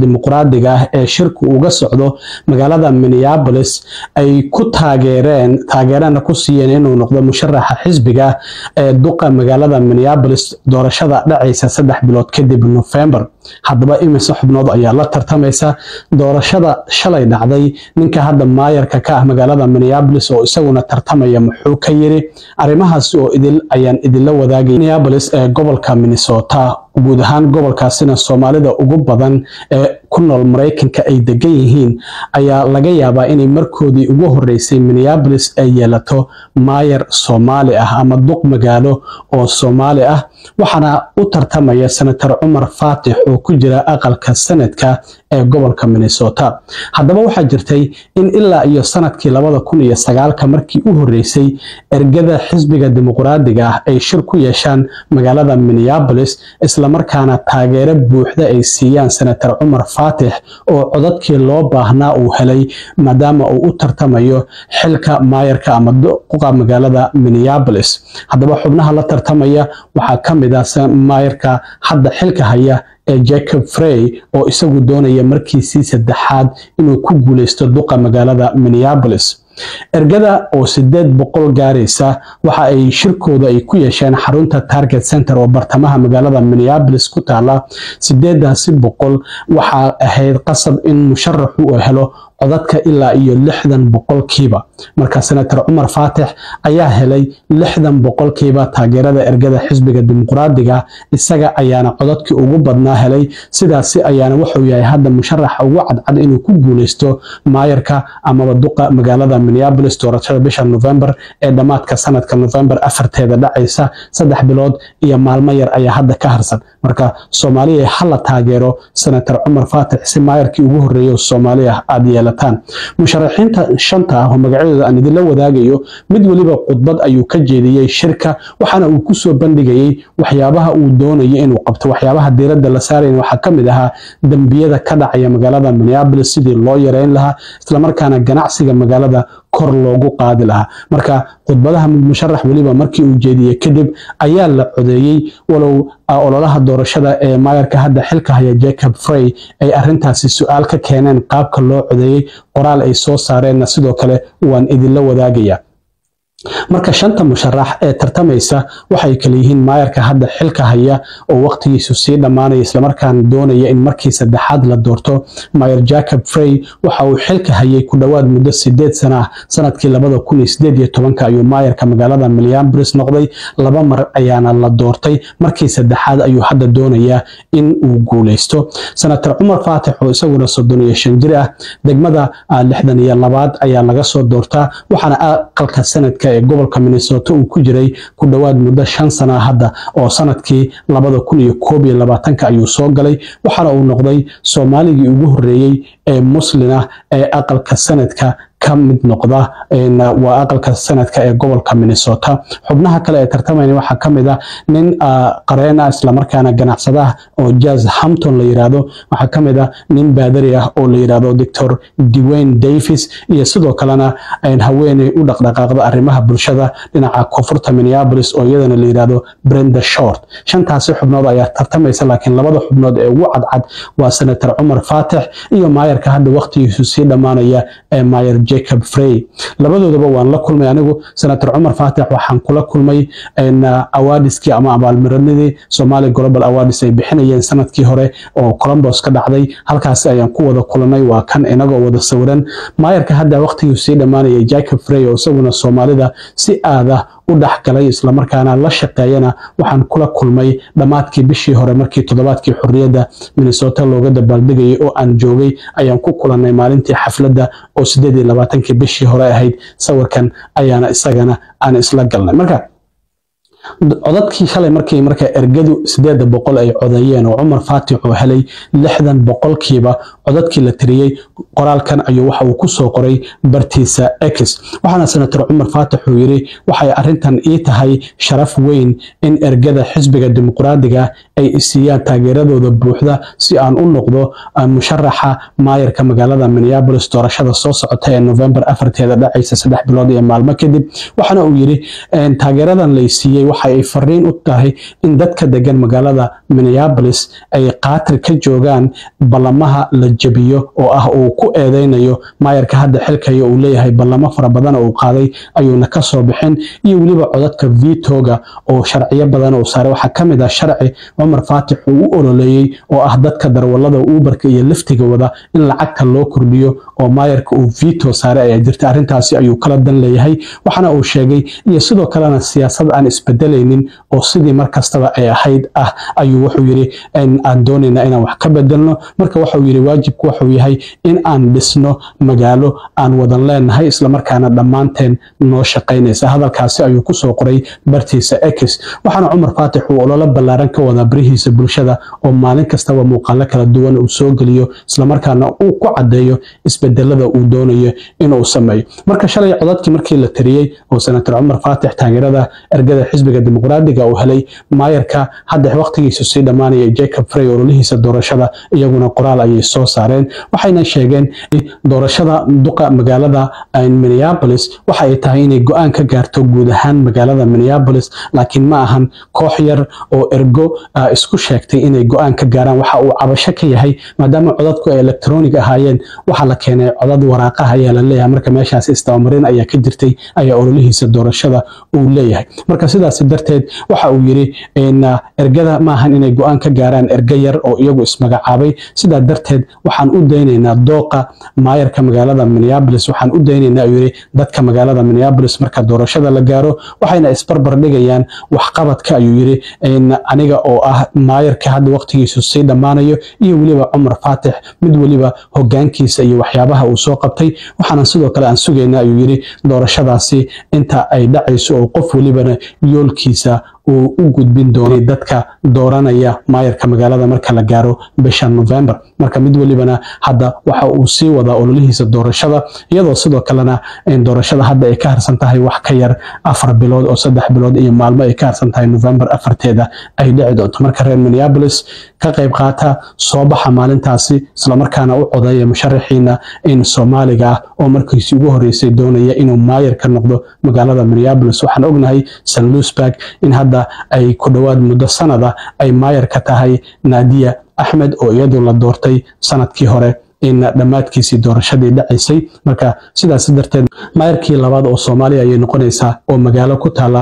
dimuqraadiga ah ee shirku uga socdo magaalada Minneapolis ay ku taageerana ku siiyeen inuu noqdo musharaxa xisbiga ee duqa magaalada Minneapolis doorashada dhacaysa 3 bilood kadib November. haddaba imise xubnood ayaa la tartamaysa doorashada shalay dhacday ninka hadda maayarka ka ah magaalada Minneapolis oo isaguna tartamaya muxuu ka yiri arrimahaas oo ayaan idinla wadaagay Minneapolis ee gobolka Minnesota guud ahaan gobolkaasina Soomaalida ugu badan ee ku nool Mareykanka ay degan yihiin ayaa laga yaabaa inay markoodii ugu horeysay Minneapolis ay yeelato maayar Soomaali ah ama duq magaalo oo Soomaali ah waxaana u tartamaya Senator Umar Fatix oo ku jira aqalka sanadka ee gobolka Minnesota. haddaba waxaa jirtay in ilaa iyo sanadkii 2009 markii u horeysay ergada xisbiga dimuqraadiga ah ay shir ku yeeshaan magaalada Minneapolis isla markaana taageero buuxda ay siiyaan Senator Umar Fatix oo codadkii loo baahnaa uu helay maadaama uu u tartamayo xilka maayarka ama duqa magaalada Minneapolis. haddaba xubnaha la tartamaya waxaa ka mid ah maayarka hadda xilka haya ee Jacob Frey oo isagu doonaya markiisii saddexaad inuu ku guuleysto duqa magaalada Minneapolis. ergada oo 800 gaaraysa waxa ay shirkooda ay ku yeesheen xarunta Target Center oo bartamaha magaalada Minneapolis ku taala 800 waxa ahayd qasab in musharaxu uu helo codadka ilaa iyo 60% marka Senator Umar Fatix ayaa helay 60% taageerada ergada xisbiga dimuqraadiga isaga ayaana codadkii ugu badnaa helay sidaas ayaana wuxuu yahay hadda musharaxa ugu cadcad inuu ku guuleysto maayarka ama duqa magaalada Minneapolis doorashada bisha November ee dhamaadka sanadka November 4teeda dhacaysa 3 bilood iyo maalmo yar ayaa hadda ka harsan marka Soomaaliya hala taageero Senator Umar Fatix si maayarkii ugu horeeyay Soomaaliya aad yeelataan musharaxiinta shanta ah oo magacyadooda aan idin la wadaagayo mid waliba khudbad ayuu ka jeediyay shirka waxaana uu ku soo bandhigayay waxyaabaha uu doonayo inuu qabto waxyaabaha diiradda la saarayay waxa kamid ahaa dambiyada ka dhacaya magaalada Minneapolis sidii loo yareyn lahaa isla markaana ganacsiga magaalada kor loogu qaadi lahaa marka khudbadaha musharax waliba markii uu jeediyay kadib ayaa la codeeyay walow ololaha doorashada ee maayarka hadda xilka haya Jacob Frey ay arintaasi su'aal ka keeneen qaabka loo codeeyay qoraal ay soo saareen sidoo kale waan idin la wadaagaya marka shanta musharax ee tartamaysa waxay kala yihiin maayarka hadda xilka haya oo waqtigiisu sii dhamaanay isla markaan doonaya in markii saddexaad la doorto maayar Jacob Frey waxa uu xilka hayay ku dhawaad muddo 8 sano ah sanadkii 2018 ayuu maayarka magaalada Minneapolis noqday 2 mar ayaana la doortay markii saddexaad ayuu hadda doonaya in uu guuleysto Senator Umar Fatix oo isaguna 35 jir ah degmada 62 ayaa laga soo doortaa waxaana aqalka sanadka ee gobolka Minnesota uu ku jiray ku dhawaad muddo 5 sano hadda oo sanadkii 2021 ayuu soo galay waxaana uu noqday Soomaaligii ugu horeeyay ee Muslina ee aqalka sanadka ka mid noqda waa aqalka sanadka ee gobolka Minnesota xubnaha kale ee tartamayna waxa kamid ah nin qareena isla markaana ganacsadaha oo Jazz Hampton la yiraahdo waxa kamid ah nin baadari ah oo la yiraahdo Dr. Dwayne Davis iyo sidoo kalena haweeney u dhaqdhaqaaqda arrimaha bulshada dhinaca koonfurta Minneapolis oo iyadana la yiraahdo Brenda Short shantaasi xubnood ayaa tartamaysa laakiin labada xubnood ee ugu cadcad waa Senator Umar Fatix iyo maayarka hadda waqtigiisu sii dhamaanaya ee maayar Jacob Frey labadoodaba waan la kulmay anigu Senator Umar Fatix waxaan kula kulmay awardiskii ama abaalmarinadii Somali Global Awards ay bixinayeen sanadkii hore oo Columbus ka dhacday halkaas ayaan ku wada kulanay waa kan inagoo wada sawiran maayarka hadda waqtigiisu sii dhamaanaya Jacob Frey oo isaguna Soomaalida si aad ah u dhaxgalay isla markaana la shaqeeyana waxaan kula kulmay dhamaadkii bishii hore markii toddobaadkii xurriyadda Minnesota looga dabaaldegayay oo aan joogay ayaan ku kulanay maalintii xafladda oo 28 bishii hore ahayd sawirkan ayaana isagana aan isla galnay marka codadkii shalay markii ergadu 800 ay codeeyeen oo Umar Fatix oo helay 60% codadkii la tiriyay qoraalkan ayuu waxa uu ku soo qoray bartiisa X waxaana Senator Umar Fatix uu yiri waxay arintan ii tahay sharaf weyn in ergada xisbiga dimuqraadiga ay isiyaan taageeradooda buuxda si aan u noqdo musharaxa maayarka magaalada Minneapolis doorashada soo socota ee November 4teeda dhacaysa 3 bilood iyo maalmo kadib waxaana uu yiri taageeradan la isiyay waxa ay fariin u tahay in dadka degan magaalada Minneapolis ay qaatir ka joogaan ballamaha la jabiyo oo ah uu ku eedeynayo maayarka hadda xilkaya uu leeyahay ballamo fara badan oo qaaday ayuuna ka soo bixin iyo waliba codadka veto-ga oo sharciyo badan oo saaray waxa kamid ah sharci Umar Faatix uu u ololeeyay oo ah dadka darwalada Uberka iyo Lyftiga wada in lacagta loo kordhiyo oo maayarka uu veto saaray ay jirta arrintaasi ayuu kala dan leeyahay waxana uu sheegay iyo sidoo kalena siyaasad aan isbedelaynin oo sidii markastaba ay ahayd ayuu wuxuu yiri aan doonayna inaan wax ka bedelno marka wuxuu yiri waajibku wuxuu yahay in aan dhisno magaalo aan wadan leenahay isla markaana dhamaanteen noo shaqeynaysa hadalkaasi ayuu ku soo qoray bartiisa X waxaana Umar Faatix uu olole ballaaran ka wada barihiisa bulshada oo maalin kastaba muuqaalo kala duwan uu soo geliyo isla markaana uu ku cadeeyo isbedelada uu doonayo inuu sameeyo marka shalay codadkii markii la tiriyay oo senator Umar Faatix taageerada ergada xisbiga dimuqraadiga uu helay maayarka hadda waqtigiisa sii dhamaanaya Jacob Frey ololihiisa doorashada iyaguna qoraal ayay soo saareen waxayna sheegeen doorashada duqa magaalada Minneapolis waxa ay tahay inay go'aan ka gaarto guud ahaan magaalada Minneapolis laakiin ma ahan koox yar oo ergo isku sheegtay inay go'aan ka gaaraan waxa uu cabasho ka yahay maadaama codadku ay electronic ahaayeen waxa la keenay codad waraaqaha ayaa la leeyahay marka meeshaas istamarin ayaa ka jirtay ayaa ololihiisa doorashada uu leeyahay marka sidaas darteed waxa uu yiri in ergada ma ahan inay go'aan ka gaaraan erga yar oo iyagu ismagacaabay sidaa darteed waxaan u daynaynaa dooqa maayarka magaalada Minneapolis waxaan u daynaynaa yiri dadka magaalada Minneapolis marka doorashada la gaaro waxayna isbarbar dhigayaan wax qabadka ayuu yiri in aniga oo ah maayarka hadda waqtigiisu sii dhamaanayo iyo waliba Umar Faatix mid waliba hoggaankiisa iyo waxyaabaha uu soo qabtay waxaana sidoo kale aan sugaynaa ayuu yiri doorashadaasi inta ay dhacayso oo qof walibana yoolkiisa uu u gudbin doono dadka dooranaya maayarka magaalada marka la gaaro bisha November marka mid walibana hadda waxa uu sii wada ololihiisa doorashada iyadoo sidoo kalena in doorashada hadda ay ka harsan tahay wax ka yar 4 bilood oo 3 bilood iyo maalmo ay ka harsan tahay November 4teeda ay dhici doonto marka reer Minneapolis ka qayb qaata soo baxa maalintaasi isla markaana u codeeya musharaxiina in Soomaaliga oo markiisii ugu horeysay doonaya inuu maayar ka noqdo magaalada Minneapolis waxaan ognahay St. Louisburg in hadda ay ku dhawaad muddo sanada ay maayar ka tahay Nadia Ahmed oo iyadu la doortay sanadkii hore in dhamaadkiisii doorashadii dhacaysay marka sidaas darteed maayarkii labaad oo Soomaaliya ay noqonaysaa oo magaalo ku taala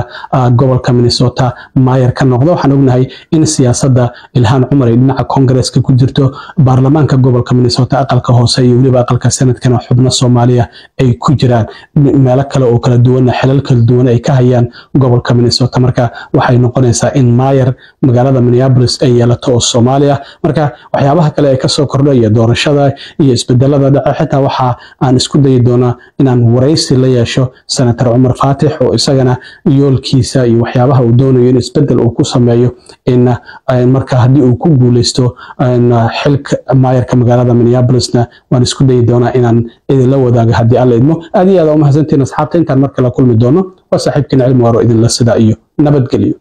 gobolka Minnesota maayar ka noqdo waxaan ognahay in siyaasadda Ilhaan Cumar ay dhinaca Congress-ka ku jirto baarlamaanka gobolka Minnesota aqalka hoose iyo waliba aqalka sanadkana xubno Soomaaliya ay ku jiraan meelo kale oo kala duwan xilal kala duwan ay ka hayaan gobolka Minnesota marka waxay noqonaysaa in maayar magaalada Minneapolis ay yeelato oo Soomaaliya marka waxyaabaha kale ee ka soo kordhaya doorashada iyo isbedelada dhaca xitaa waxa aan isku dayi doonaa inaan wareysi la yeesho senator Umar Faatix oo isagana yoolkiisa iyo waxyaabaha uu doonayo in isbedel uu ku sameeyo in marka hadii uu ku guuleysto xilka maayarka magaalada Minneapolisna waan isku dayi doonaa inaan idin la wadaago hadii alla idmo aad iyo aad u mahadsantiin asxaabta intaan markale kulmi doono waa saaxiibkiina cilmi waro idin la sida iyo nabadgelyo